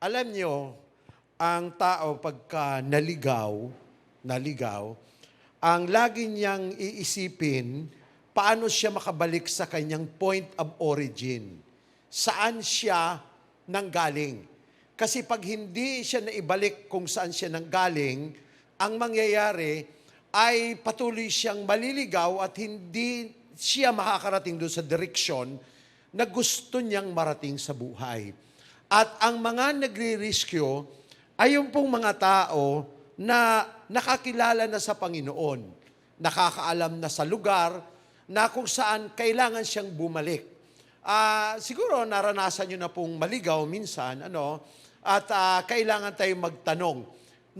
Alam nyo, ang tao pagka naligaw, ang lagi niyang iisipin, paano siya makabalik sa kanyang point of origin. Saan siya nanggaling. Kasi pag hindi siya naibalik kung saan siya nanggaling, ang mangyayari ay patuloy siyang maliligaw at hindi siya makakarating doon sa direksyon na gusto niyang marating sa buhay. At ang mga nagre-rescue ay yung pong mga tao na nakakilala na sa Panginoon, nakakaalam na sa lugar na kung saan kailangan siyang bumalik. Siguro naranasan nyo na pong maligaw minsan, at kailangan tayong magtanong.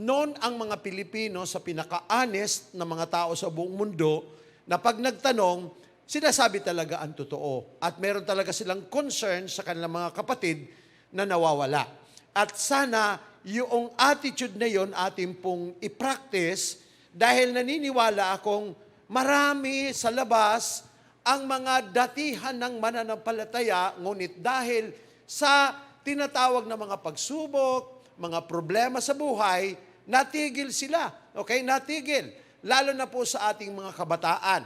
Noon ang mga Pilipino sa pinaka-honest na mga tao sa buong mundo, na pag nagtanong, sinasabi talaga ang totoo. At meron talaga silang concern sa kanilang mga kapatid na nawawala. At sana yung attitude na yon ating pong i-practice dahil naniniwala akong marami sa labas ang mga datihan ng mananampalataya, ngunit dahil sa tinatawag na mga pagsubok, mga problema sa buhay, natigil sila. Okay? Natigil. Lalo na po sa ating mga kabataan.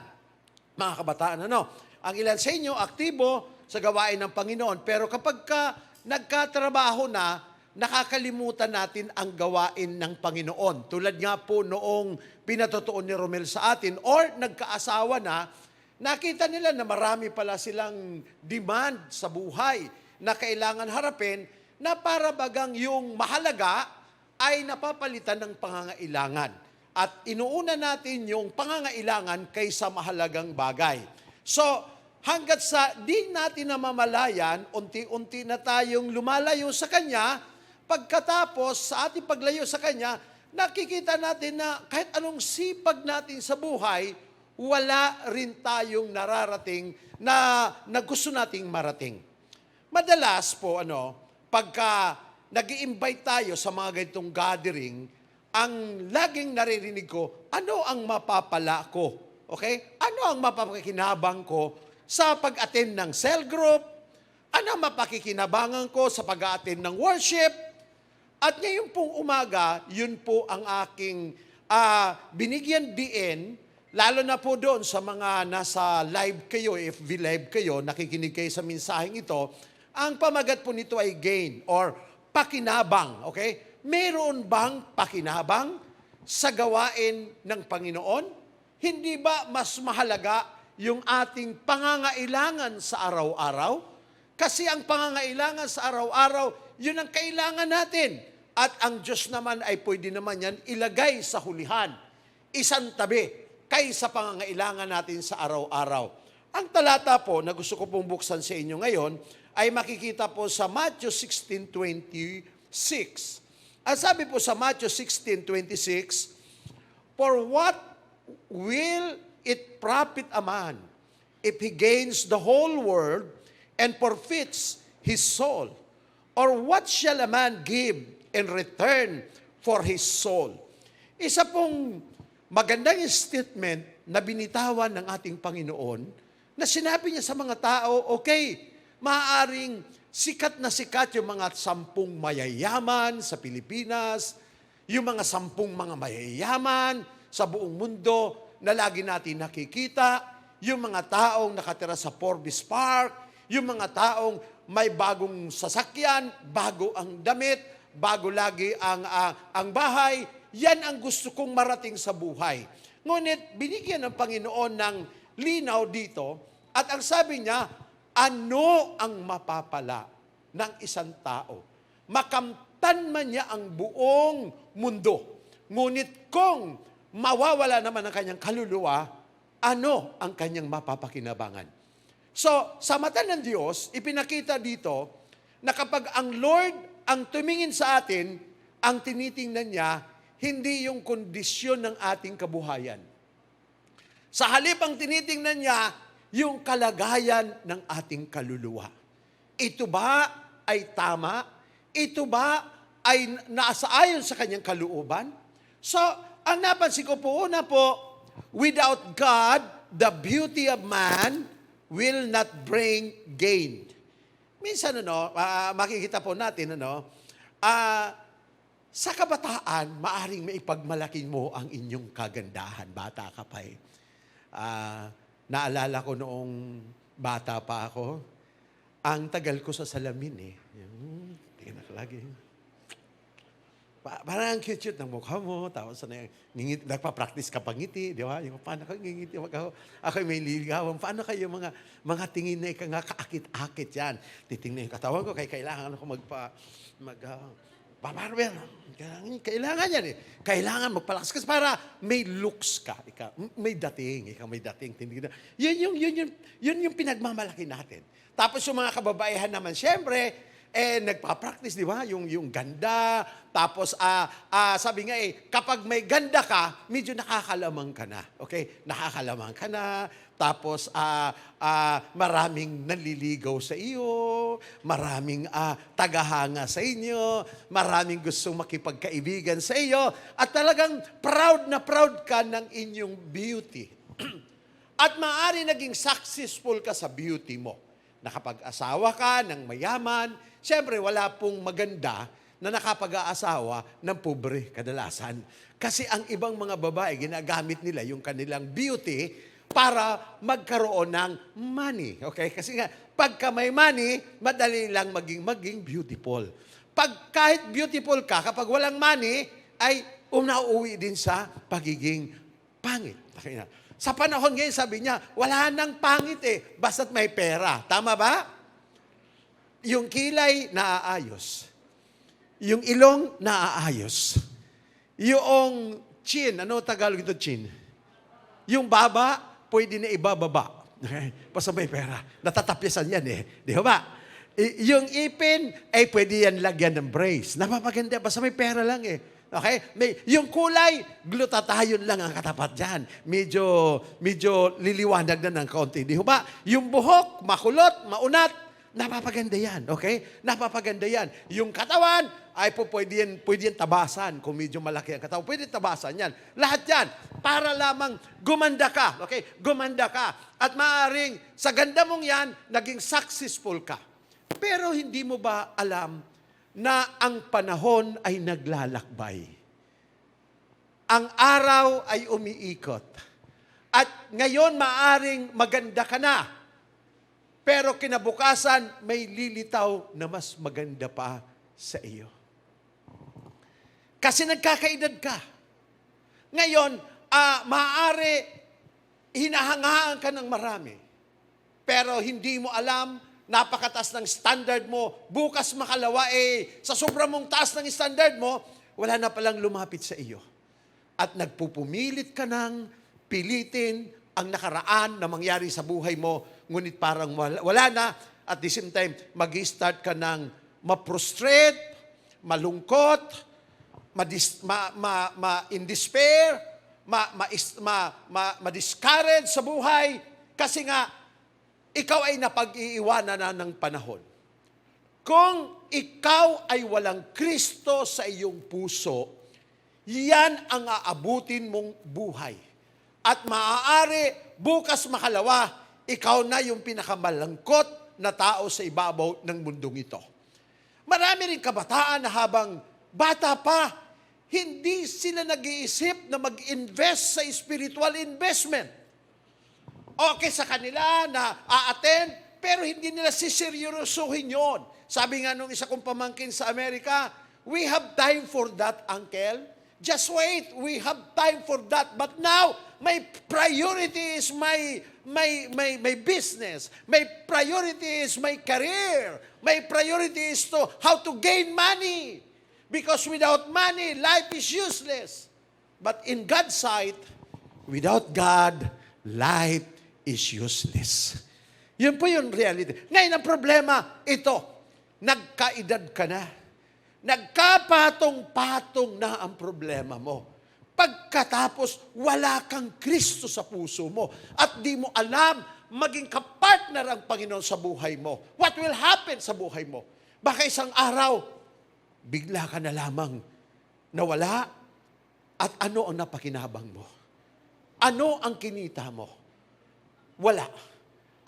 Mga kabataan, ang ilan sa inyo, aktibo sa gawain ng Panginoon. Pero kapag nagkatrabaho na, nakakalimutan natin ang gawain ng Panginoon. Tulad nga po noong pinatutuon ni Romel sa atin, or nagkaasawa na, nakita nila na marami pala silang demand sa buhay na kailangan harapin, na para bagang yung mahalaga ay napapalitan ng pangangailangan. At inuuna natin yung pangangailangan kaysa mahalagang bagay. So, hanggat sa di natin namamalayan, unti-unti na tayong lumalayo sa Kanya, pagkatapos sa ating paglayo sa Kanya, nakikita natin na kahit anong sipag natin sa buhay, wala rin tayong nararating na gusto nating marating. Madalas po, pagka nag-i-invite tayo sa mga ganitong gathering, ang laging naririnig ko, ano ang mapapala ko? Okay? Ano ang mapapakinabang ko sa pag-attend ng cell group? Ano ang mapakikinabangan ko sa pag-attend ng worship? At ngayon pong umaga, yun po ang aking binigyan diin, lalo na po doon sa mga nasa live kayo, FV live kayo, nakikinig kayo sa mensaheng ito, ang pamagat po nito ay gain or pakinabang. Okay? Meron bang pakinabang sa gawain ng Panginoon? Hindi ba mas mahalaga yung ating pangangailangan sa araw-araw? Kasi ang pangangailangan sa araw-araw, yun ang kailangan natin. At ang Diyos naman ay pwede naman yan ilagay sa hulihan, isang tabi, kaysa pangangailangan natin sa araw-araw. Ang talata po na gusto ko pong buksan sa inyo ngayon ay makikita po sa Matthew 16:26. Ang sabi po sa Matthew 16:26, "For what will it profit a man if he gains the whole world and forfeits his soul? Or what shall a man give in return for his soul?" Isa pong magandang statement na binitawan ng ating Panginoon na sinabi niya sa mga tao, okay, maaaring sikat na sikat yung mga 10 mayayaman sa Pilipinas, yung mga 10 mga mayayaman sa buong mundo na lagi natin nakikita, yung mga taong nakatira sa Forbes Park, yung mga taong may bagong sasakyan, bago ang damit, bago lagi ang bahay, yan ang gusto kong marating sa buhay. Ngunit binigyan ng Panginoon ng linaw dito at ang sabi niya, ano ang mapapala ng isang tao? Makamtan man niya ang buong mundo. Ngunit kung mawawala naman ang kanyang kaluluwa, ano ang kanyang mapapakinabangan? So, sa mata ng Diyos, ipinakita dito na kapag ang Lord ang tumingin sa atin, ang tinitingnan niya, hindi yung kondisyon ng ating kabuhayan. Sa halip ang tinitingnan niya, yung kalagayan ng ating kaluluwa. Ito ba ay tama? Ito ba ay naasaayon sa kanyang kalooban? So, ang napansin ko po, una po, without God, the beauty of man will not bring gain. Minsan, makikita po natin, Ah, sa kabataan, maaring maipagmalaki mo ang inyong kagandahan. Bata ka pa eh. Naalala ko noong bata pa ako, ang tagal ko sa salamin eh. Tingnan ako lagi. Parang ang cute ng mukha mo, tapos nagpa-practice ka pangiti, di ba? Yung paano ka ngingiti, ako may liligawan. Paano kayo mga tingin na nga kaakit-akit yan? Titingnan yung katawan ko, kailangan ako barber. Kailangan yan eh. Kailangan magpalakas kasi para may looks ka. May dating. Yun yung pinagmamalaki natin. Tapos yung mga kababaihan naman, syempre, nagpa-practice, di ba? Yung ganda. Tapos, sabi nga kapag may ganda ka, medyo nakakalamang ka na. Okay? Nakakalamang ka na. Tapos, maraming nanliligaw sa iyo. Maraming tagahanga sa inyo. Maraming gustong makipagkaibigan sa iyo. At talagang proud na proud ka ng inyong beauty. At maaari naging successful ka sa beauty mo. Nakapag-asawa ka ng mayaman, siyempre wala pong maganda na nakapag-aasawa ng pobre kadalasan. Kasi ang ibang mga babae, ginagamit nila yung kanilang beauty para magkaroon ng money. Okay? Kasi nga, pagka may money, madali lang maging beautiful. Kahit beautiful ka, kapag walang money, ay unauwi din sa pagiging pangit. Okay na. Sa panahon ngayon, sabi niya, wala nang pangit eh, basta't may pera. Tama ba? Yung kilay, naaayos. Yung ilong, naaayos. Yung chin, ano Tagalog ito, chin? Yung baba, pwede na ibababa. Okay? Basta may pera. Natatapyasan yan eh. Di ba? Yung ipin, pwede yan lagyan ng brace. Napapaganda, basta may pera lang eh. Okay? Yung kulay, glutathione lang ang katapat dyan. Medyo liliwanag na ng konti. Di ba? Yung buhok, makulot, maunat, napapaganda yan. Okay? Napapaganda yan. Yung katawan, pwede yan tabasan. Kung medyo malaki ang katawan, pwede tabasan yan. Lahat yan, para lamang gumanda ka. Okay? Gumanda ka. At maaaring, sa ganda mong yan, naging successful ka. Pero hindi mo ba alam na ang panahon ay naglalakbay? Ang araw ay umiikot. At ngayon maaring maganda ka na. Pero kinabukasan may lilitaw na mas maganda pa sa iyo. Kasi nagkakaedad ka. Ngayon, maaari hinahangaan ka ng marami. Pero hindi mo alam, napakataas ng standard mo, bukas makalawa sa sobrang mong taas ng standard mo, wala na palang lumapit sa iyo. At nagpupumilit ka ng pilitin ang nakaraan na mangyari sa buhay mo, ngunit parang wala na. At the same time, mag-start ka ng ma-prostrate, malungkot, in despair, ma-discourage sa buhay, kasi nga, ikaw ay napag-iiwanan na ng panahon. Kung ikaw ay walang Kristo sa iyong puso, yan ang aabutin mong buhay. At maaari, bukas makalawa, ikaw na yung pinakamalangkot na tao sa ibabaw ng mundong ito. Marami rin kabataan na habang bata pa, hindi sila nag-iisip na mag-invest sa spiritual investment. Okay sa kanila na a-attend, pero hindi nila siseryosohin yun. Sabi nga nung isa kong pamangkin sa Amerika, we have time for that, uncle. Just wait, we have time for that. But now, my priority is my business. My priority is my career. My priority is how to gain money. Because without money, life is useless. But in God's sight, without God, life is useless. Yun po yung reality. Ngayon, ang problema, ito, nagkaedad ka na. Nagkapatong-patong na ang problema mo. Pagkatapos, wala kang Kristo sa puso mo at di mo alam, maging kapartner ang Panginoon sa buhay mo. What will happen sa buhay mo? Baka isang araw, bigla ka na lamang nawala at ano ang napakinabang mo? Ano ang kinita mo? Wala.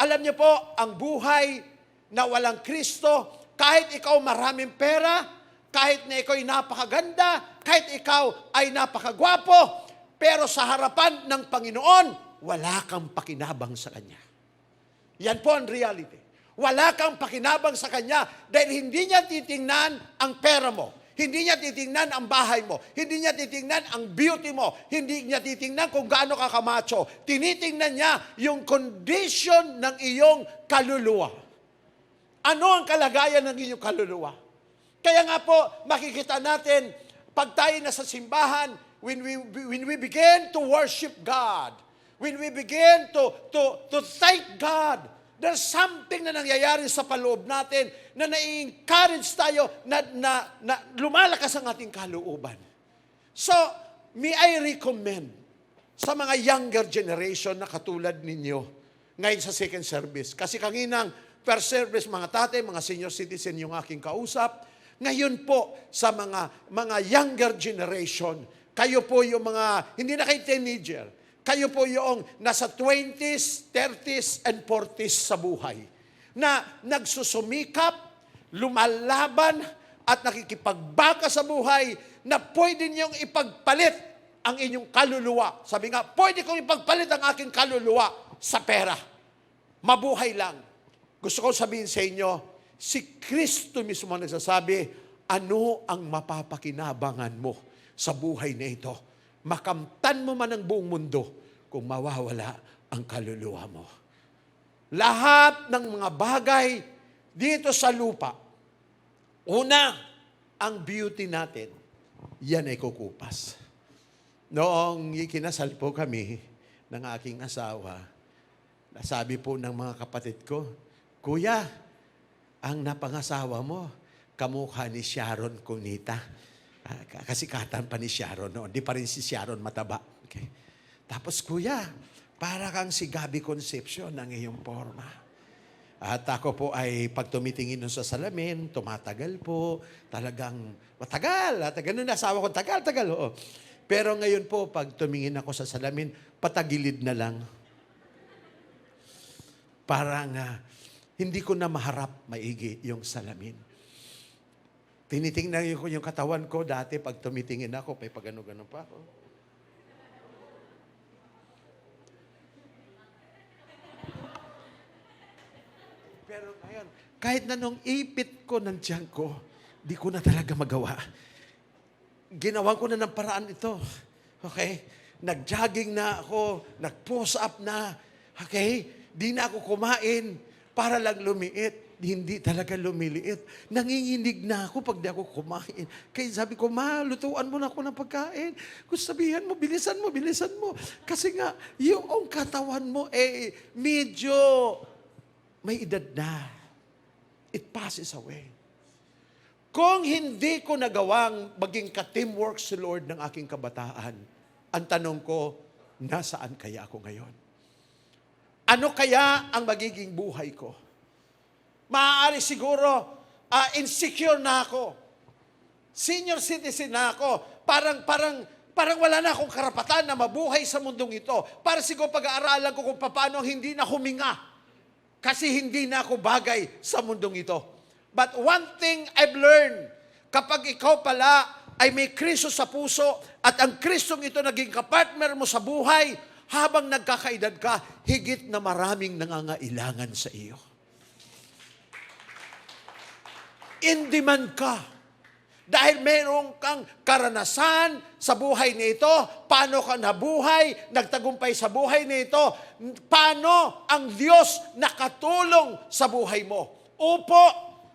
Alam niyo po, ang buhay na walang Kristo, kahit ikaw maraming pera, kahit na ikaw ay napakaganda, kahit ikaw ay napakagwapo, pero sa harapan ng Panginoon, wala kang pakinabang sa Kanya. Yan po ang reality. Wala kang pakinabang sa Kanya dahil hindi niya titingnan ang pera mo. Hindi niya titingnan ang bahay mo. Hindi niya titingnan ang beauty mo. Hindi niya titingnan kung gaano ka kamacho. Tinitingnan niya yung condition ng iyong kaluluwa. Ano ang kalagayan ng iyong kaluluwa? Kaya nga po, makikita natin, pag tayo nasa simbahan, when we begin to worship God, when we begin to thank God, there's something na nangyayari sa paloob natin na nai-encourage tayo na lumalakas ang ating kalooban. So, may I recommend sa mga younger generation na katulad ninyo ngayon sa second service. Kasi kaninang first service, mga tatay, mga senior citizen yung aking kausap. Ngayon po sa mga younger generation, kayo po yung mga, hindi na kayo teenager, kayo po yung nasa 20s, 30s, and 40s sa buhay na nagsusumikap, lumalaban, at nakikipagbaka sa buhay na pwede niyong ipagpalit ang inyong kaluluwa. Sabi nga, pwede kong ipagpalit ang aking kaluluwa sa pera. Mabuhay lang. Gusto ko sabihin sa inyo, si Kristo mismo nagsasabi, ano ang mapapakinabangan mo sa buhay na ito? Makamtan mo man ang buong mundo kung mawawala ang kaluluwa mo. Lahat ng mga bagay dito sa lupa, una, ang beauty natin, yan ay kukupas. Noong ikinasal po kami ng aking asawa, nasabi po ng mga kapatid ko, Kuya, ang napangasawa mo, kamukha ni Sharon Cunita. Kasikatan pa ni Sharon noon. Di pa rin si Sharon mataba. Okay. Tapos, Kuya, para kang si Gabby Concepcion ang iyong forma. At ako po ay pag tumitingin nun sa salamin, tumatagal po, talagang matagal. At ganun na, asawa ko, tagal. Oo. Pero ngayon po, pag tumingin ako sa salamin, patagilid na lang. Parang hindi ko na maharap maigi yung salamin. Tinitingnan ko yung katawan ko dati pag tumitingin ako, may pag-ano-gano pa ako. Pero ngayon, kahit na nung ipit ko ng tiyan ko, di ko na talaga magawa. Ginawa ko na ng paraan ito. Okay? Nag-jogging na ako, nag-push up na. Okay? Di na ako kumain para lang lumiit. Hindi talaga lumiliit. Nanginginig na ako pag di ako kumain. Kaya sabi ko, Ma, lutuan mo na ako ng pagkain. Kung sabihan mo, bilisan mo. Kasi nga, yung katawan mo, medyo may edad na. It passes away. Kung hindi ko nagawang maging ka-teamwork si Lord ng aking kabataan, ang tanong ko, nasaan kaya ako ngayon? Ano kaya ang magiging buhay ko? Maaari siguro, insecure na ako. Senior citizen na ako. Parang wala na akong karapatan na mabuhay sa mundong ito. Para siguro pag-aaralan ko kung paano hindi na huminga. Kasi hindi na ako bagay sa mundong ito. But one thing I've learned, kapag ikaw pala ay may Kristo sa puso at ang Kristong ito naging kapartner mo sa buhay, habang nagkakaedad ka, higit na maraming nangangailangan sa iyo. In demand ka. Dahil meron kang karanasan sa buhay nito, paano ka nabuhay, nagtagumpay sa buhay nito, paano ang Diyos nakatulong sa buhay mo. Opo,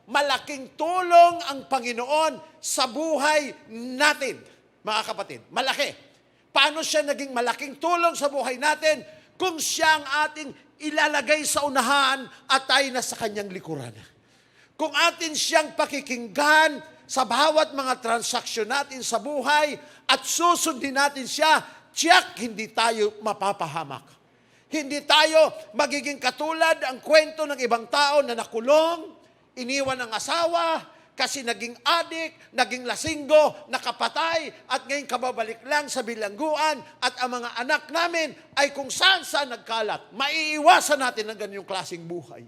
malaking tulong ang Panginoon sa buhay natin, mga kapatid. Malaki. Paano siya naging malaking tulong sa buhay natin kung siya ang ating ilalagay sa unahan at tayo na sa kanyang likuran. Kung atin siyang pakikinggan sa bawat mga transaksyon natin sa buhay at susundin natin siya, tiyak hindi tayo mapapahamak. Hindi tayo magiging katulad ang kwento ng ibang tao na nakulong, iniwan ng asawa, kasi naging adik, naging lasinggo, nakapatay, at ngayon kababalik lang sa bilangguan, at ang mga anak namin ay kung saan nagkalat. Maiiwasan natin ang ganyong klaseng buhay.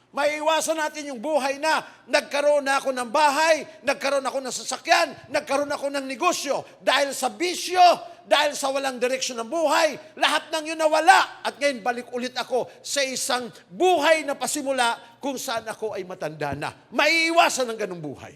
Maiiwasan natin yung buhay na nagkaroon na ako ng bahay, nagkaroon ako ng sasakyan, nagkaroon ako ng negosyo. Dahil sa bisyo, dahil sa walang direksyon ng buhay, lahat ng yun nawala. At ngayon balik ulit ako sa isang buhay na pasimula kung saan ako ay matanda na. Maiiwasan ang ganung buhay.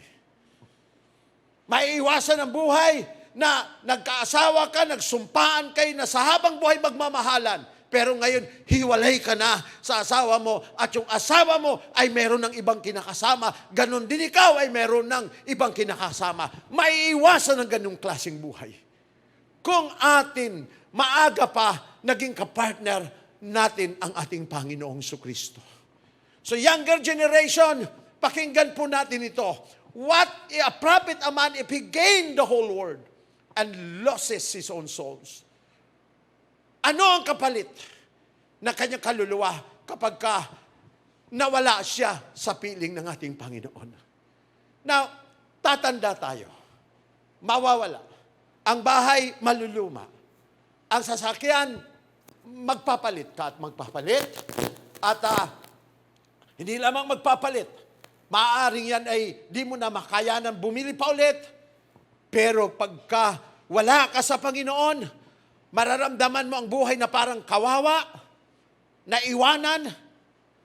Maiiwasan ang buhay na nagkaasawa ka, nagsumpaan kayo na sa habang buhay magmamahalan. Pero ngayon, hiwalay ka na sa asawa mo at yung asawa mo ay meron ng ibang kinakasama. Ganon din ikaw ay meron ng ibang kinakasama. Maiiwasan ang ganong klaseng buhay. Kung atin maaga pa naging kapartner natin ang ating Panginoong Jesucristo. So younger generation, pakinggan po natin ito. What a profit a man if he gained the whole world and loses his own souls? Ano ang kapalit ng kanyang kaluluwa kapag nawala siya sa piling ng ating Panginoon? Now, tatanda tayo. Mawawala. Ang bahay, maluluma. Ang sasakyan, magpapalit ka at magpapalit. At hindi lamang magpapalit. Maaaring yan ay di mo na makayanan bumili pa ulit. Pero pagka wala ka sa Panginoon, mararamdaman mo ang buhay na parang kawawa, naiwanan,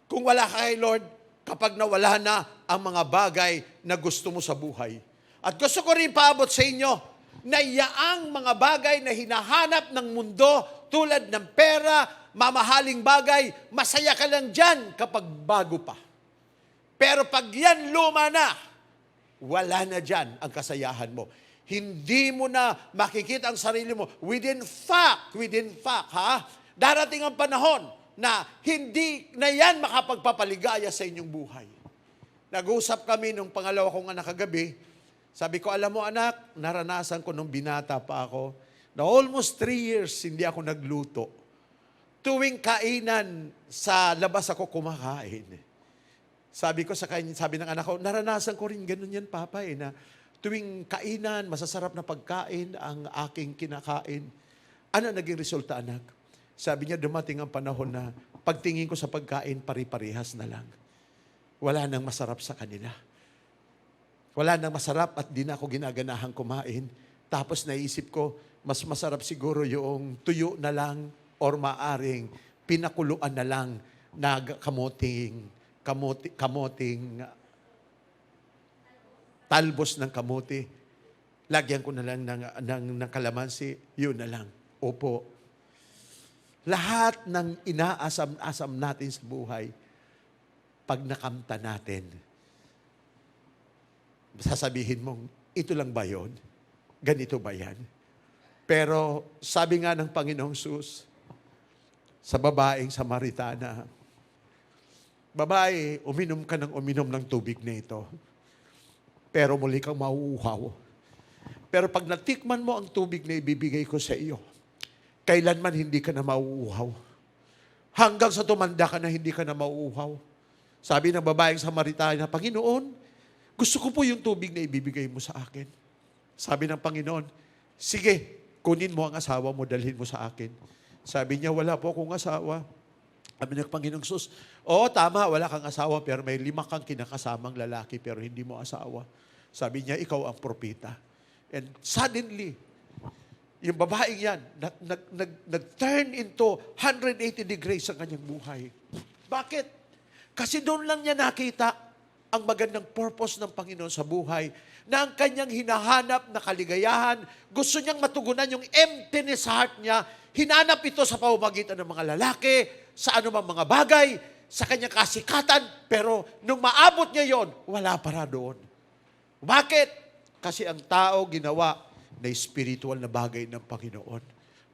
kung wala ka kay Lord, kapag nawala na ang mga bagay na gusto mo sa buhay. At gusto ko rin paabot sa inyo, na yaang mga bagay na hinahanap ng mundo, tulad ng pera, mamahaling bagay, masaya ka lang dyan kapag bago pa. Pero pag yan luma na, wala na dyan ang kasayahan mo. Hindi mo na makikita ang sarili mo. Within fact, ha? Darating ang panahon na hindi na yan makapagpapaligaya sa inyong buhay. Nag-usap kami nung pangalawa kong anak kagabi. Sabi ko, alam mo anak, naranasan ko nung binata pa ako, na almost 3 years hindi ako nagluto. Tuwing kainan, sa labas ako kumakain. Sabi ko sa kanya, sabi ng anak ko, naranasan ko rin ganun yan, Papa, na tuwing kainan, masasarap na pagkain ang aking kinakain. Ano naging resulta, anak? Sabi niya, dumating ang panahon na pagtingin ko sa pagkain, pari-parihas na lang. Wala nang masarap sa kanila. Wala nang masarap at di na ako ginaganahang kumain. Tapos naisip ko, mas masarap siguro yung tuyo na lang or maaring pinakuluan na lang na kamoting talbos ng kamote. Lagyan ko na lang ng kalamansi, yun na lang. Opo. Lahat ng inaasam-asam natin sa buhay, pag nakamta natin, sasabihin mong, ito lang ba yun? Ganito ba yan? Pero sabi nga ng Panginoong Sus, sa babaeng Samaritana, babae, uminom ka ng uminom ng tubig na ito. Pero muli kang mauuhaw. Pero pag natikman mo ang tubig na ibibigay ko sa iyo, kailanman hindi ka na mauuhaw. Hanggang sa tumanda ka na hindi ka na mauuhaw. Sabi ng babaeng Samaritana, Panginoon, gusto ko po yung tubig na ibibigay mo sa akin. Sabi ng Panginoon, sige, kunin mo ang asawa mo, dalhin mo sa akin. Sabi niya, wala po akong asawa. Sabi ng Panginoong Sus, oo, tama, wala kang asawa, pero may 5 kang kinakasamang lalaki, pero hindi mo asawa. Sabi niya, ikaw ang propeta. And suddenly, yung babaeng yan, nag-turn into 180 degrees sa kanyang buhay. Bakit? Kasi doon lang niya nakita ang magandang purpose ng Panginoon sa buhay, na ang kanyang hinahanap na kaligayahan, gusto niyang matugunan yung emptiness sa heart niya, hinanap ito sa pamamagitan ng mga lalaki, sa anumang mga bagay, sa kanyang kasikatan, pero nung maabot niya yon, wala para doon. Bakit? Kasi ang tao ginawa na spiritual na bagay ng Panginoon.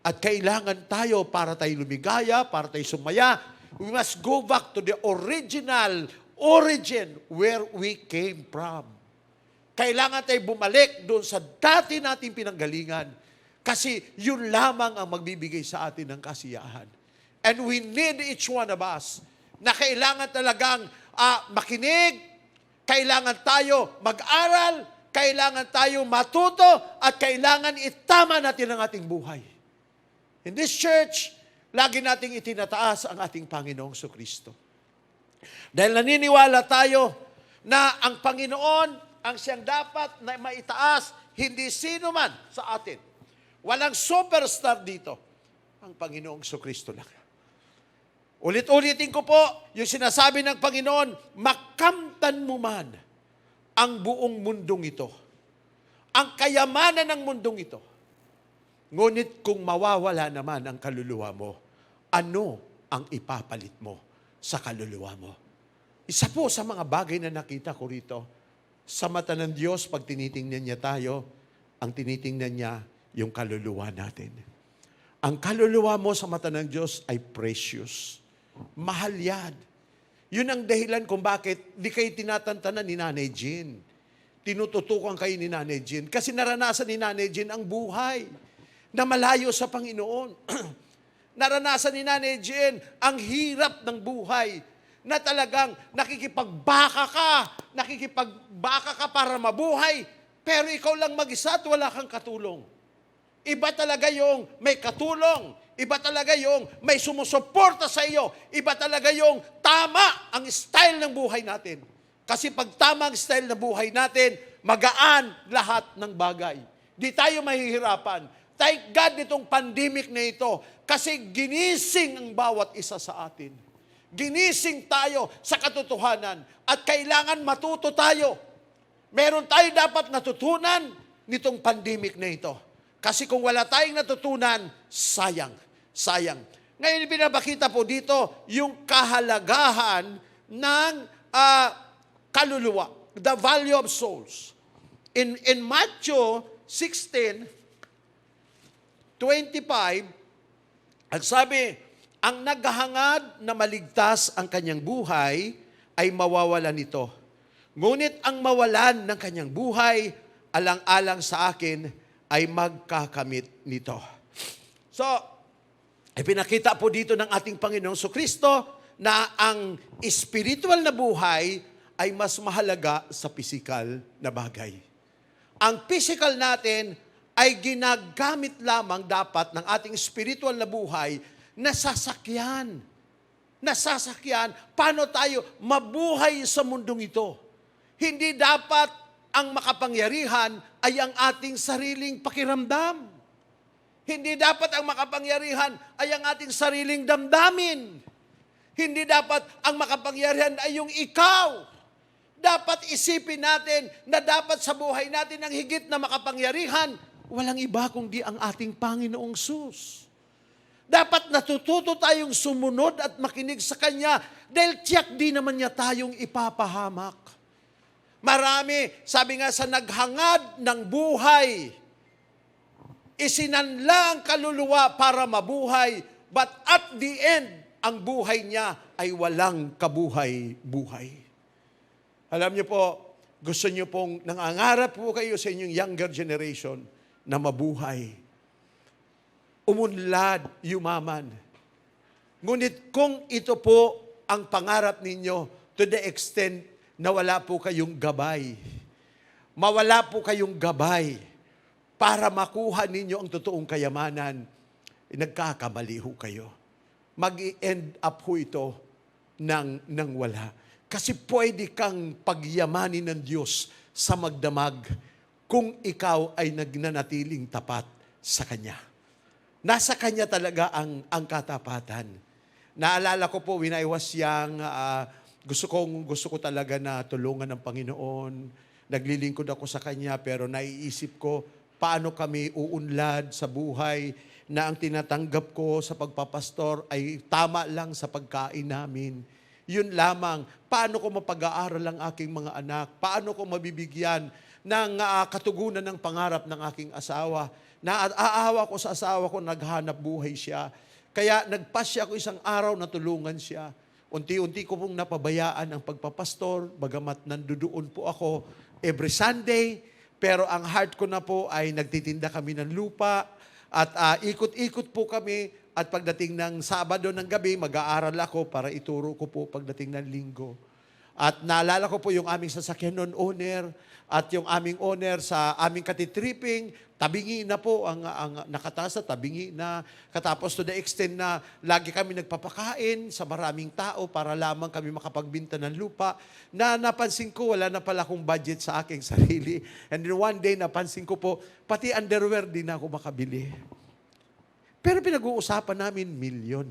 At kailangan tayo, para tayo lumigaya, para tayo sumaya, we must go back to the origin where we came from. Kailangan tayo bumalik doon sa dati nating pinanggalingan, kasi yun lamang ang magbibigay sa atin ng kasiyahan. And we need each one of us na kailangan talagang makinig, kailangan tayo mag-aral, kailangan tayo matuto, at kailangan itama natin ang ating buhay. In this church, lagi nating itinataas ang ating Panginoong Jesucristo. Dahil naniniwala tayo na ang Panginoon ang siyang dapat na maitaas, hindi sino man sa atin. Walang superstar dito. Ang Panginoong Kristo lang. Ulit-ulitin ko po, yung sinasabi ng Panginoon, makamtan mo man ang buong mundong ito. Ang kayamanan ng mundong ito. Ngunit kung mawawala naman ang kaluluwa mo, ano ang ipapalit mo sa kaluluwa mo? Isa po sa mga bagay na nakita ko rito, sa mata ng Diyos, pag tinitingnan niya tayo, ang tinitingnan niya yung kaluluwa natin. Ang kaluluwa mo sa mata ng Diyos ay precious. Mahal yan. Yun ang dahilan kung bakit di kayo tinatantanan ni Nanay Jean. Tinututukan kayo ni Nanay Jean. Kasi naranasan ni Nanay Jean ang buhay na malayo sa Panginoon. Naranasan ni Nanay Jean ang hirap ng buhay na talagang nakikipagbaka ka para mabuhay, pero ikaw lang mag-isa at wala kang katulong. Iba talaga yung may katulong. Iba talaga yung may sumusuporta sa iyo. Iba talaga yung tama ang style ng buhay natin. Kasi pag tama ang style ng buhay natin, magaan lahat ng bagay. Di tayo mahihirapan. Thank God itong pandemic na ito kasi ginising ang bawat isa sa atin. Ginising tayo sa katotohanan at kailangan matuto tayo. Meron tayo dapat natutunan nitong pandemic na ito. Kasi kung wala tayong natutunan, sayang. Sayang. Ngayon, binabakita po dito yung kahalagahan ng kaluluwa. The value of souls. In Matthew 16:25, ang sabi, ang naghahangad na maligtas ang kanyang buhay ay mawawalan nito. Ngunit ang mawalan ng kanyang buhay, alang-alang sa akin, ay magkakamit nito. So, ipinakita po dito ng ating Panginoong Kristo na ang spiritual na buhay ay mas mahalaga sa physical na bagay. Ang physical natin ay ginagamit lamang dapat ng ating spiritual na buhay na sasakyan. Nasasakyan, paano tayo mabuhay sa mundong ito? Hindi dapat ang makapangyarihan ay ang ating sariling pakiramdam. Hindi dapat ang makapangyarihan ay ang ating sariling damdamin. Hindi dapat ang makapangyarihan ay yung ikaw. Dapat isipin natin na dapat sa buhay natin ang higit na makapangyarihan, walang iba kundi ang ating Panginoong Sus. Dapat natututo tayong sumunod at makinig sa Kanya dahil tiyak di naman niya tayong ipapahamak. Marami, sabi nga sa naghangad ng buhay, isinanla ang kaluluwa para mabuhay, but at the end, ang buhay niya ay walang kabuhay-buhay. Alam niyo po, gusto niyo pong nangangarap po kayo sa inyong younger generation na mabuhay. Umunlad, yumaman. Ngunit kung ito po ang pangarap ninyo to the extent na wala po kayong gabay, mawala po kayong gabay para makuha ninyo ang totoong kayamanan, nagkakamali ho kayo. Mag-i-end up ho ito ng wala. Kasi pwede kang pagyamanin ng Diyos sa magdamag kung ikaw ay nagnanatiling tapat sa Kanya. Nasa Kanya talaga ang katapatan. Naalala ko po, when I was young, gusto ko talaga na tulungan ng Panginoon. Naglilingkod ako sa Kanya, pero naiisip ko, paano kami uunlad sa buhay na ang tinatanggap ko sa pagpapastor ay tama lang sa pagkain namin. Yun lamang, paano ko mapag-aaral ang aking mga anak? Paano ko mabibigyan ng katugunan ng pangarap ng aking asawa? Naaawa ko sa asawa ko, naghanap buhay siya. Kaya nagpasya ako isang araw na tulungan siya. Unti-unti ko pong napabayaan ang pagpapastor, bagamat nandoon po ako every Sunday, pero ang heart ko na po ay nagtitinda kami ng lupa at ikot-ikot po kami at pagdating ng Sabado ng gabi, mag-aaral ako para ituro ko po pagdating ng Linggo. At naalala ko po yung aming sasakyan noon, owner, at yung aming owner sa aming katitripping, tabingi na po ang nakataas na tabingi na. Katapos to the extent na lagi kami nagpapakain sa maraming tao para lamang kami makapagbinta ng lupa, na napansin ko wala na pala akong budget sa aking sarili. And then one day napansin ko po, pati underwear din ako makabili. Pero pinag-uusapan namin milyon.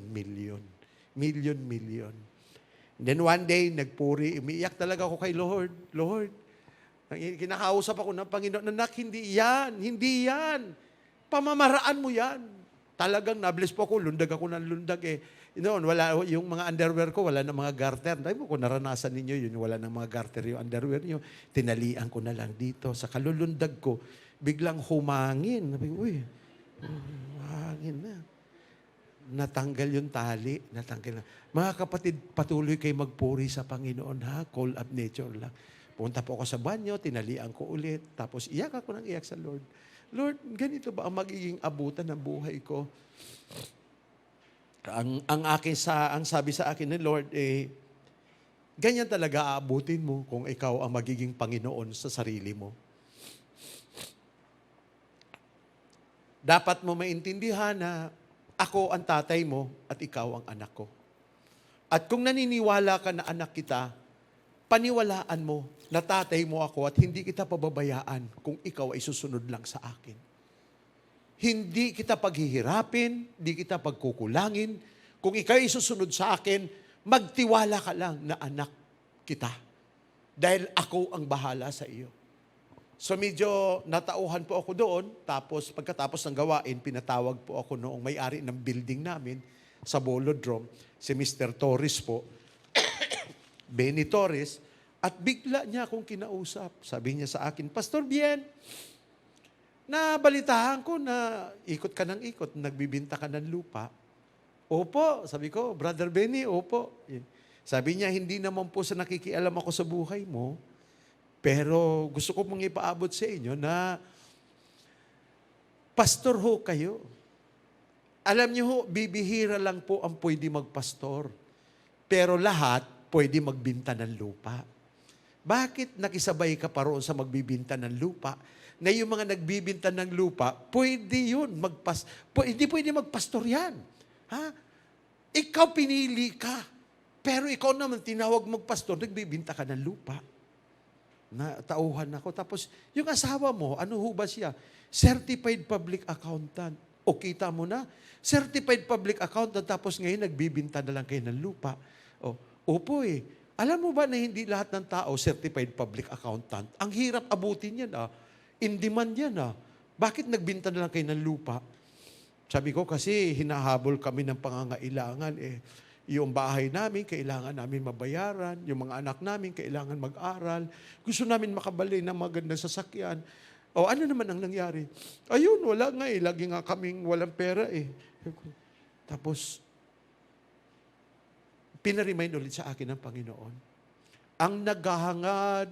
And then one day, nagpuri, umiiyak talaga ako kay Lord. Lord, kinakausap ako ng Panginoon, anak, hindi yan. Pamamaraan mo yan. Talagang nabless po ako, lundag ako ng lundag eh. Noon, wala, yung mga underwear ko, wala na mga garter. Dahil mo kung naranasan ninyo yun, wala na mga garter yung underwear nyo. Tinalian ko na lang dito. Sa kalulundag ko, biglang humangin. Sabi, uy, hangin na. Natanggal yung tali. Natanggal na. Mga kapatid, patuloy kayo magpuri sa Panginoon, ha? Call up nature lang. Punta po ako sa banyo, tinalian ko ulit. Tapos iyak ako ng iyak sa Lord. Lord, ganito ba ang magiging abutan ng buhay ko? Ang sabi sa akin ni Lord, ganyan talaga aabutin mo kung ikaw ang magiging Panginoon sa sarili mo. Dapat mo maintindihan na ako ang tatay mo at ikaw ang anak ko. At kung naniniwala ka na anak kita, paniwalaan mo na tatay mo ako at hindi kita pababayaan kung ikaw ay susunod lang sa akin. Hindi kita paghihirapin, hindi kita pagkukulangin. Kung ikaw ay susunod sa akin, magtiwala ka lang na anak kita. Dahil ako ang bahala sa iyo. So medyo natauhan po ako doon, tapos pagkatapos ng gawain, pinatawag po ako noong may-ari ng building namin sa Bolodrome, si Mr. Torres po, Benny Torres, at bigla niya akong kinausap. Sabi niya sa akin, Pastor Bien, nabalitaan ko na ikot ka ng ikot, nagbibinta ka ng lupa. Opo, sabi ko, Brother Benny, opo. Sabi niya, hindi naman po sa nakikialam ako sa buhay mo, pero gusto ko mong ipaabot sa inyo na pastor ho kayo. Alam niyo ho, bibihira lang po ang pwede magpastor. Pero lahat pwede magbinta ng lupa. Bakit nakisabay ka pa roon sa magbibinta ng lupa? Na yung mga nagbibinta ng lupa, pwede yun. Hindi pwede magpastor yan. Ha? Ikaw pinili ka. Pero ikaw naman tinawag magpastor, nagbibinta ka ng lupa. Natauhan ako. Tapos, yung asawa mo, ano ho ba siya? Certified Public Accountant. O kita mo na, Certified Public Accountant, tapos ngayon nagbibinta na lang kayo ng lupa. O, opo eh. Alam mo ba na hindi lahat ng tao Certified Public Accountant? Ang hirap abutin yan In demand yan Bakit nagbinta na lang kayo ng lupa? Sabi ko kasi hinahabol kami ng pangangailangan Yung bahay namin, kailangan namin mabayaran. Yung mga anak namin, kailangan mag-aral. Gusto namin makabali ng magandang sasakyan. O ano naman ang nangyari? Ayun, wala nga Lagi nga kaming walang pera Tapos, pinaremind ulit sa akin ng Panginoon. Ang naghahangad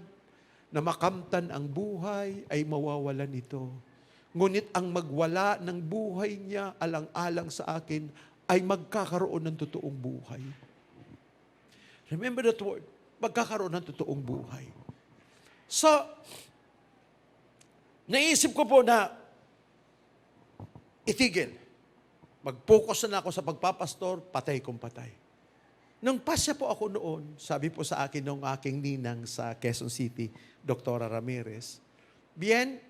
na makamtan ang buhay ay mawawalan ito. Ngunit ang magwala ng buhay niya alang-alang sa akin ay magkakaroon ng totoong buhay. Remember that word, magkakaroon ng totoong buhay. So, naisip ko po na itigil. Mag-focus na ako sa pagpapastor, patay kong patay. Nung pasya po ako noon, sabi po sa akin ng aking ninang sa Quezon City, Dr. Ramirez, Bien,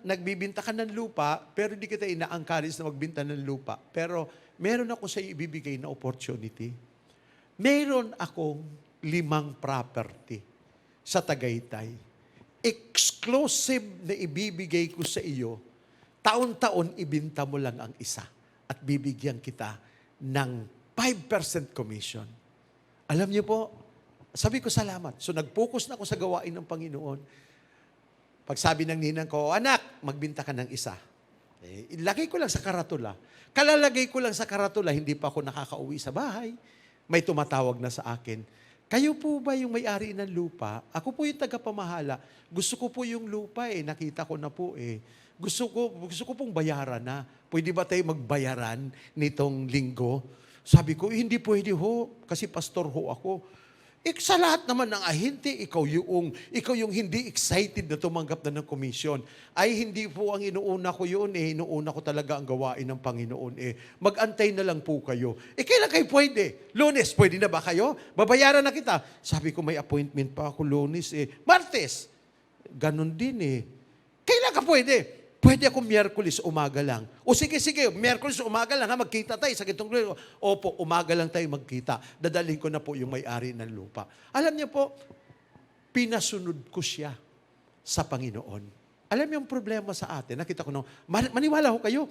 nagbibinta ka ng lupa, pero hindi kita ina-encourage na magbinta ng lupa. Pero meron ako sa iyo ibibigay na opportunity. Meron akong 5 property sa Tagaytay. Exclusive na ibibigay ko sa iyo. Taon-taon ibinta mo lang ang isa at bibigyan kita ng 5% commission. Alam niyo po, sabi ko salamat. So nag-focus na ako sa gawain ng Panginoon. Pag sabi ng ninang ko, anak, magbinta ka ng isa. Ilagay ko lang sa karatula. Kalalagay ko lang sa karatula, hindi pa ako nakakauwi sa bahay. May tumatawag na sa akin, kayo po ba yung may-ari ng lupa? Ako po yung tagapamahala. Gusto ko po yung lupa nakita ko na po Gusto ko pong bayaran na. Pwede ba tayo magbayaran nitong linggo? Sabi ko, hindi pwede ho, kasi pastor ho ako. Sa lahat naman ng ahente, ikaw yung hindi excited na tumanggap na ng komisyon. Ay, hindi po ang inuuna ko yun eh. Inuuna ko talaga ang gawain ng Panginoon eh. Mag-antay na lang po kayo. Kailan kayo pwede? Lunes, pwede na ba kayo? Babayaran na kita. Sabi ko, may appointment pa ako Lunes eh. Martes, ganun din eh. Kailan ka pwede? Pwede ako Miyerkules umaga lang. O sige, Miyerkules umaga lang ha, magkita tayo sa gitong lunes. Opo, umaga lang tayo magkita. Dadalhin ko na po yung may-ari ng lupa. Alam niyo po, pinasunod ko siya sa Panginoon. Alam niyo yung problema sa atin, nakita ko nung, maniwala ho kayo,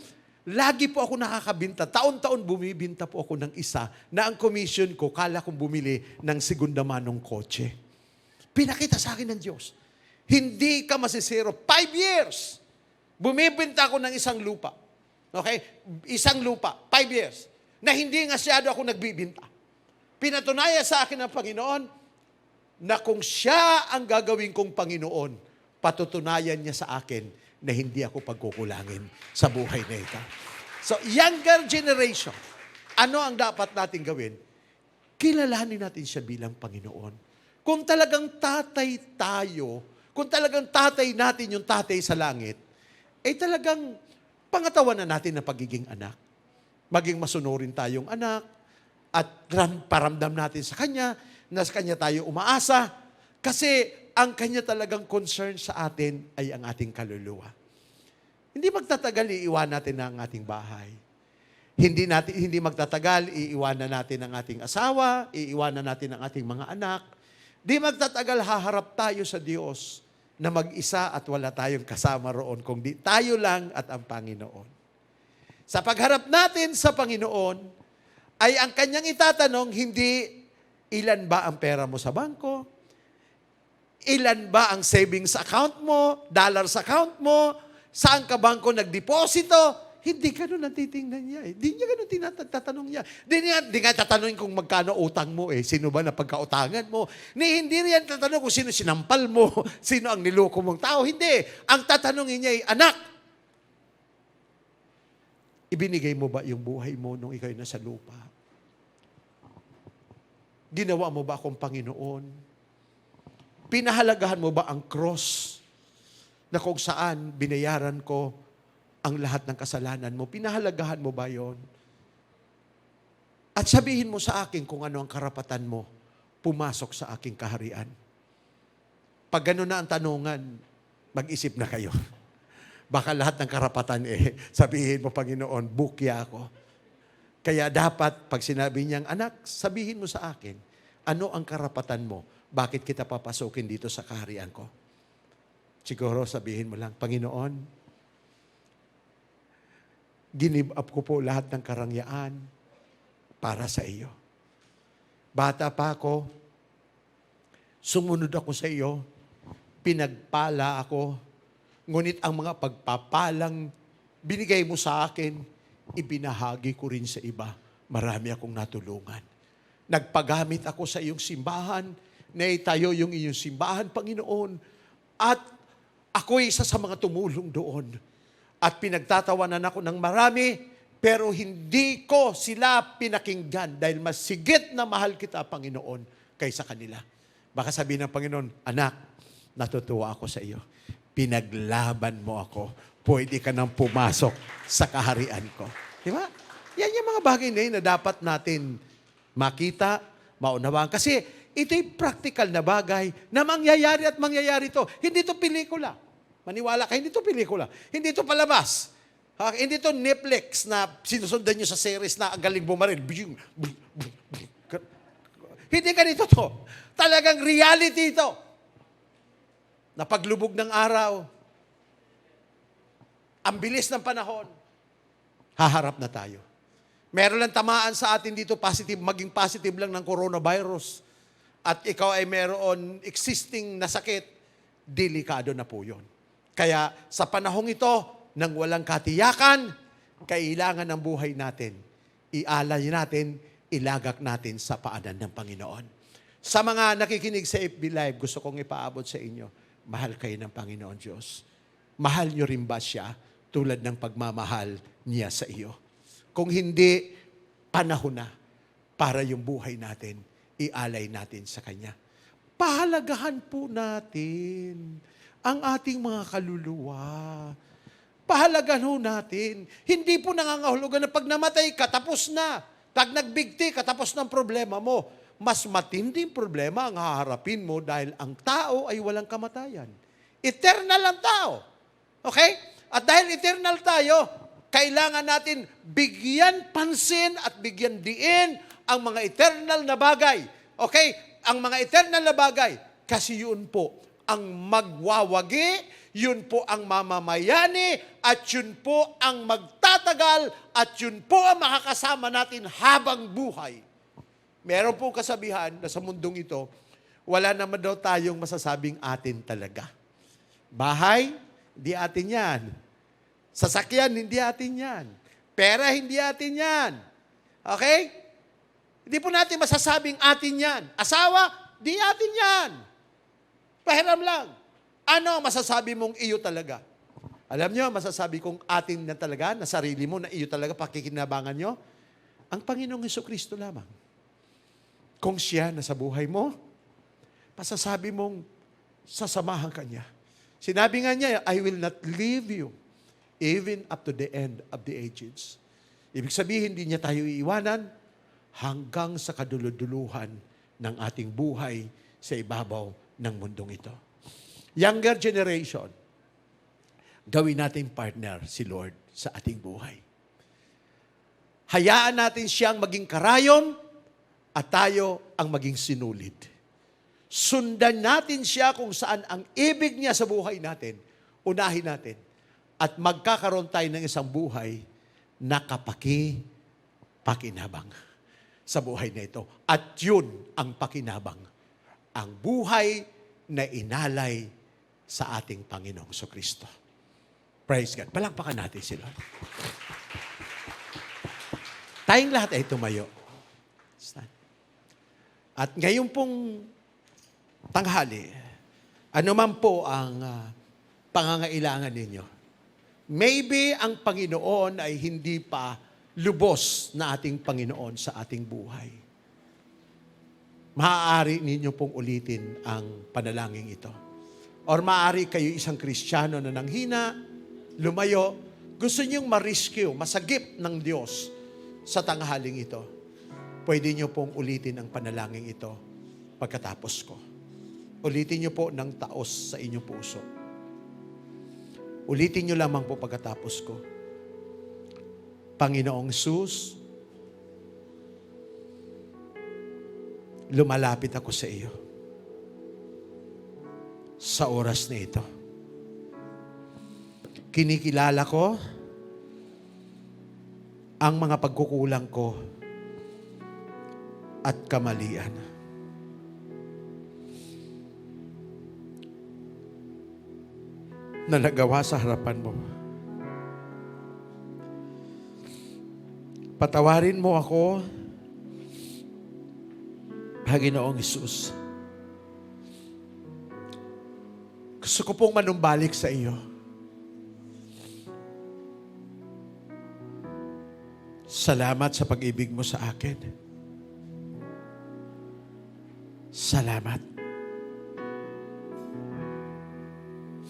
lagi po ako nakakabinta. Taon-taon bumibinta po ako ng isa na ang commission ko, kala kong bumili ng segunda manong kotse. Pinakita sa akin ng Diyos. Hindi ka masisero. 5 years. Bumibinta ako ng isang lupa. Okay? Isang lupa. 5 years. Na hindi nga siyado ako nagbibinta. Pinatunayan sa akin ng Panginoon na kung siya ang gagawin kong Panginoon, patutunayan niya sa akin na hindi ako pagkukulangin sa buhay na ito. So, younger generation, ano ang dapat natin gawin? Kilalanin natin siya bilang Panginoon. Kung talagang tatay tayo, kung talagang tatay natin yung tatay sa langit, ay talagang pangatawan na natin ang pagiging anak. Maging masunurin tayong anak at paramdam natin sa Kanya na sa Kanya tayo umaasa kasi ang Kanya talagang concern sa atin ay ang ating kaluluwa. Hindi magtatagal, iiwan natin ang ating bahay. Hindi magtatagal, iiwanan natin ang ating asawa, iiwanan natin ang ating mga anak. Di magtatagal, haharap tayo sa Diyos na mag-isa at wala tayong kasama roon, kundi tayo lang at ang Panginoon. Sa pagharap natin sa Panginoon, ay ang Kanyang itatanong, hindi ilan ba ang pera mo sa bangko, ilan ba ang savings account mo, dollars account mo, saan ka bangko nagdeposito, hindi ganun ang titingnan niya eh. Hindi niya ganun tinatanong niya. Hindi nga tatanungin kung magkano utang mo eh. Sino ba na pagkautangan mo? Hindi riyan tatanong kung sino sinampal mo, sino ang niloko mong tao. Hindi. Ang tatanungin niya ay, anak, ibinigay mo ba yung buhay mo nung ikaw'y nasa lupa? Ginawa mo ba akong Panginoon? Pinahalagahan mo ba ang cross na kung saan binayaran ko ang lahat ng kasalanan mo? Pinahalagahan mo ba yon? At sabihin mo sa akin kung ano ang karapatan mo pumasok sa aking kaharian. Pag gano'n na ang tanungan, mag-isip na kayo. Baka lahat ng karapatan sabihin mo, Panginoon, bukya ako. Kaya dapat, pag sinabi niyang, anak, sabihin mo sa akin, ano ang karapatan mo? Bakit kita papasukin dito sa kaharian ko? Siguro sabihin mo lang, Panginoon, ginib up ko po lahat ng karangyaan para sa iyo. Bata pa ako, sumunod ako sa iyo, pinagpala ako, ngunit ang mga pagpapalang binigay mo sa akin, ibinahagi ko rin sa iba. Marami akong natulungan. Nagpagamit ako sa iyong simbahan, naitayo yung iyong simbahan, Panginoon, at ako'y isa sa mga tumulong doon. At pinagtatawanan ako ng marami, pero hindi ko sila pinakinggan dahil mas sigit na mahal kita, Panginoon, kaysa kanila. Baka sabihin ng Panginoon, anak, natutuwa ako sa iyo. Pinaglaban mo ako. Pwede ka nang pumasok sa kaharian ko. Di ba? Yan yung mga bagay na yun na dapat natin makita, maunawaan. Kasi ito'y practical na bagay na mangyayari at mangyayari ito. Hindi ito pelikula. Maniwala ka, hindi ito pelikula. Hindi ito palabas. Hindi ito Netflix na sinusundan nyo sa series na ang galing bumaril. Hindi ganito to. Talagang reality ito. Na paglubog ng araw, ang bilis ng panahon, haharap na tayo. Meron lang tamaan sa atin dito, positive, maging positive lang ng coronavirus. At ikaw ay meron existing na sakit, delikado na po yun. Kaya sa panahong ito, nang walang katiyakan, kailangan ng buhay natin. Ialay natin, ilagak natin sa paanan ng Panginoon. Sa mga nakikinig sa FB Live, gusto kong ipaabot sa inyo, mahal kayo ng Panginoon Diyos. Mahal nyo rin ba siya tulad ng pagmamahal niya sa iyo? Kung hindi, panahon na para yung buhay natin ialay natin sa Kanya. Pahalagahan po natin ang ating mga kaluluwa. Pahalagahan ho natin. Hindi po nangangahulugan na pag namatay ka, tapos na. Pag nagbigti ka, tapos ng problema mo. Mas matinding problema ang haharapin mo dahil ang tao ay walang kamatayan. Eternal ang tao. Okay? At dahil eternal tayo, kailangan natin bigyan pansin at bigyan diin ang mga eternal na bagay. Okay? Ang mga eternal na bagay, kasi yun po ang magwawagi, yun po ang mamamayani, at yun po ang magtatagal, at yun po ang makakasama natin habang buhay. Meron po kasabihan na sa mundong ito, wala naman daw tayong masasabing atin talaga. Bahay, hindi atin yan. Sasakyan, hindi atin yan. Pera, hindi atin yan. Okay? Hindi po natin masasabing atin yan. Asawa, di atin yan. Pahiram lang. Ano ang masasabi mong iyo talaga? Alam nyo, masasabi kong atin na talaga, na sarili mo, na iyo talaga, pakikinabangan nyo? Ang Panginoong Jesucristo lamang. Kung siya na sa buhay mo, masasabi mong sasamahan ka niya. Sinabi nga niya, I will not leave you even up to the end of the ages. Ibig sabihin, hindi niya tayo iiwanan hanggang sa kaduluduluhan ng ating buhay sa ibabaw ng mundong ito. Younger generation, gawin natin partner si Lord sa ating buhay. Hayaan natin siyang maging karayom at tayo ang maging sinulid. Sundan natin siya kung saan ang ibig niya sa buhay natin. Unahin natin. At magkakaroon tayo ng isang buhay na pakinabang sa buhay na ito. At yun ang pakinabang. Ang buhay na inalay sa ating Panginoong Jesucristo. Praise God. Palakpakan natin sila. Tayong lahat ay tumayo. Stand. At ngayon pong tanghali, ano man po ang pangangailangan ninyo, maybe ang Panginoon ay hindi pa lubos na ating Panginoon sa ating buhay. Maaari ninyo pong ulitin ang panalangin ito. Or maaari kayo isang Kristiyano na nanghina, lumayo, gusto niyong ma-rescue, masagip ng Diyos sa tanghaling ito. Pwede niyo pong ulitin ang panalangin ito pagkatapos ko. Ulitin niyo po ng taos sa inyong puso. Ulitin niyo lamang po pagkatapos ko. Panginoong Sus, lumalapit ako sa iyo sa oras na ito. Kinikilala ko ang mga pagkukulang ko at kamalian. Na nagawa sa harapan mo. Patawarin mo ako, Panginoong Hesus. Gusto ko pong manumbalik sa iyo. Salamat sa pag-ibig mo sa akin. Salamat.